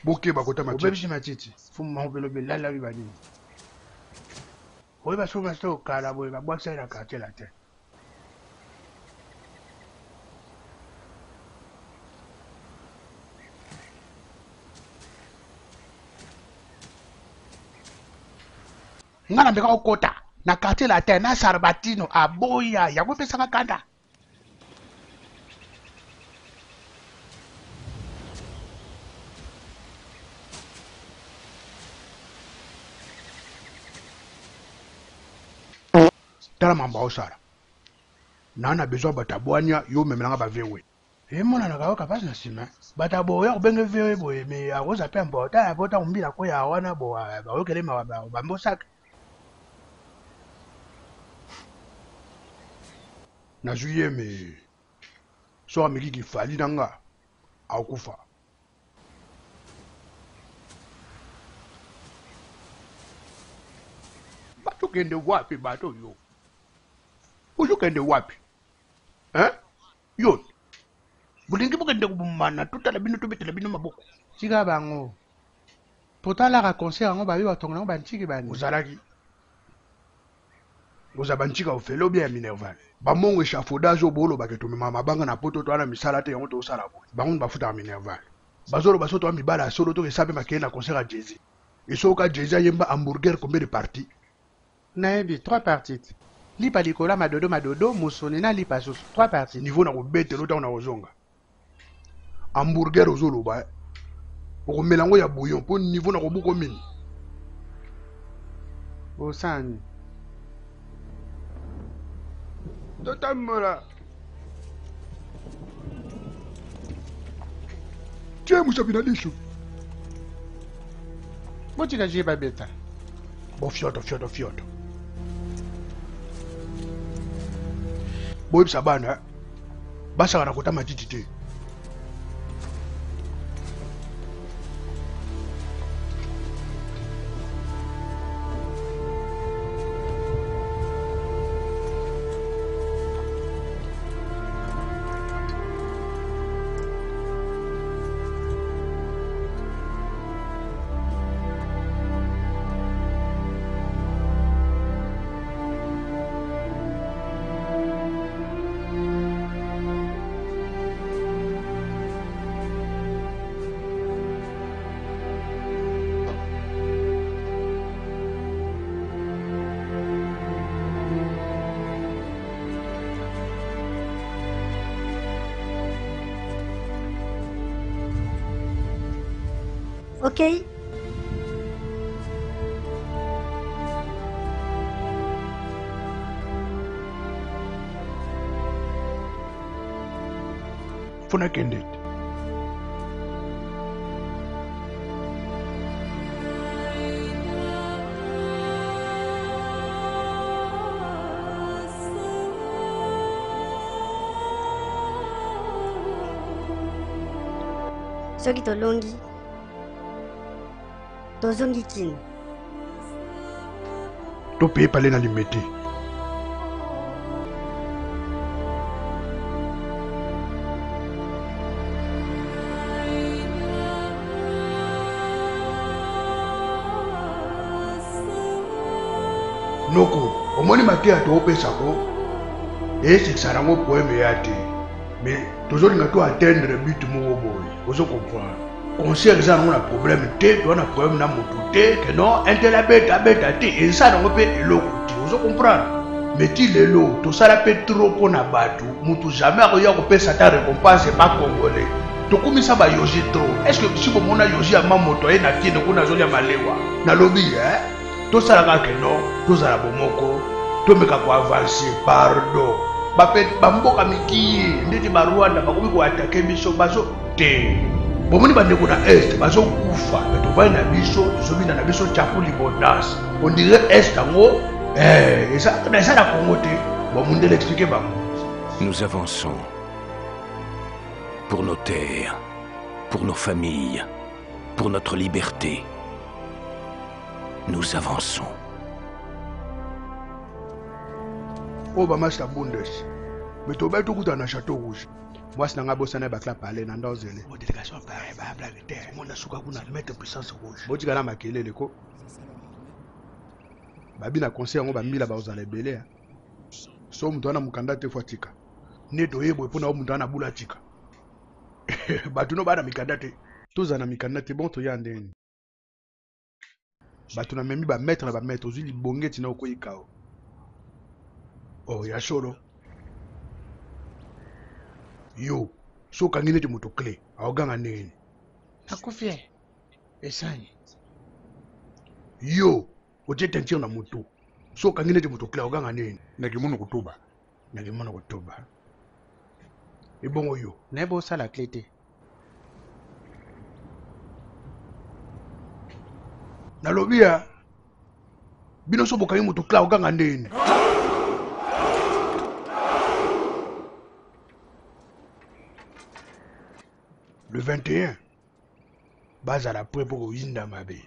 Boke bakota matiti. Obebishi matiti. Fuma obelobe lala bibani. Oye basoma sto kala boye babwakisa na quartier la terre. Ngana mbeka okota na quartier la terre na Sarbatino aboya yakopesa makanda. Tala mamba osara. Nana besoin batabwania yo memelanga ba vewe. E mona na kaoka pas na sima. Batabo ya kubenge vewe boye me akoza pe mbota ya bota umbila ko ya wana bo ba okele ma ba mbosak. Na juillet me so amiki ki fali nanga akufa. Bato kende wapi bato yo? Uyu kende wapi? Yo. Bulingi bukende kubumana tutala bino tubetela bino maboko. Tika bango. Potala ka concert ngo babi batonga ngo banchiki bani. Uzalaki. Uzabanchika ofelo bia Minerval. Bamongo échafaudage obolo baketo mama banga na poto to ana misala te yango to sala bo. Bango bafuta Minerval. Bazolo basoto wa mibala solo to kesabe makena concert à Jay-Z. Esoka Jay-Z yemba hamburger combien de parties? Naebi 3 parties. Lipa likola madodo musone na lipa soso 3 parties. Niveau na kobete lota na ozonga. Hamburger ozolo ba. Okomelango ya bouillon po niveau na kobuko mini. Osani. Totamora. Tiens musabina lisho. Botika jiba beta. Bo fioto. Boy sabana. Basa na kota matiti te. Ok. Funa kende. Soki tolongi. Tozongi kini. To paye pale na limete. Noko, omoni matia to opesa ko. C'est sarango poème yate. Mais toujours nga to atteindre but mo boy. Ozo comprendre. Concert ça on a problème té, on a problème na moto té que non, intela beta té et ça on peut eloko. Ozo comprendre. Mais ti lelo to sala pe trop pona batu, mutu jamais rien ko pesa ta récompense pas congolais. To komisa ba yoji trop. Est-ce que si bomona yoji a mamoto e na kine ko na zoli ya malewa. Na lobby to sala ka que non, to sala bomoko, to meka ko avancer pardon. Bapet bamboka miki ndeti barwanda bakomi ko attaquer biso baso te. Bomoni bandeko na est bazo kufa to vai na biso tozobina na biso chapu libondas. On dirait est yango et ça na ça na Congo te. Bomunde l'expliquer ba. Nous avançons pour nos terres, pour nos familles, pour notre liberté. Nous avançons. Oh, bah, Master Bundes. Mais tu vas tout à Château Rouge. mwasi na nga bosana bakla parler na ndo zele Mon délégation pareil, bah blague terre. Mon asuka kuna mettre puissance rouge. botikala makelele ko babi na conseil yango bamila baozala ebele so moto wana mokanda te fo atika Neto yebo epona o muntu ana bula tika. Bato no bana mikanda te. tozala na mikanda te bon toya ndeni bato na memi bamaître na bamaître ozwi libongeti na okoyika o Oh ya solo. Yo, so kangi neti moto clé. Aoganga nini? nakufie esani Yo, oje tentir na moto. So kangi neti moto clé aoganga nini? nakimunu kutuba Nakimona kotoba. Ebongo yo. naye bosala clé te Nalobi ya. Bino so bokangi moto clé aoganga nini? Le 21. Bazala prêt pour Yinda Mabe.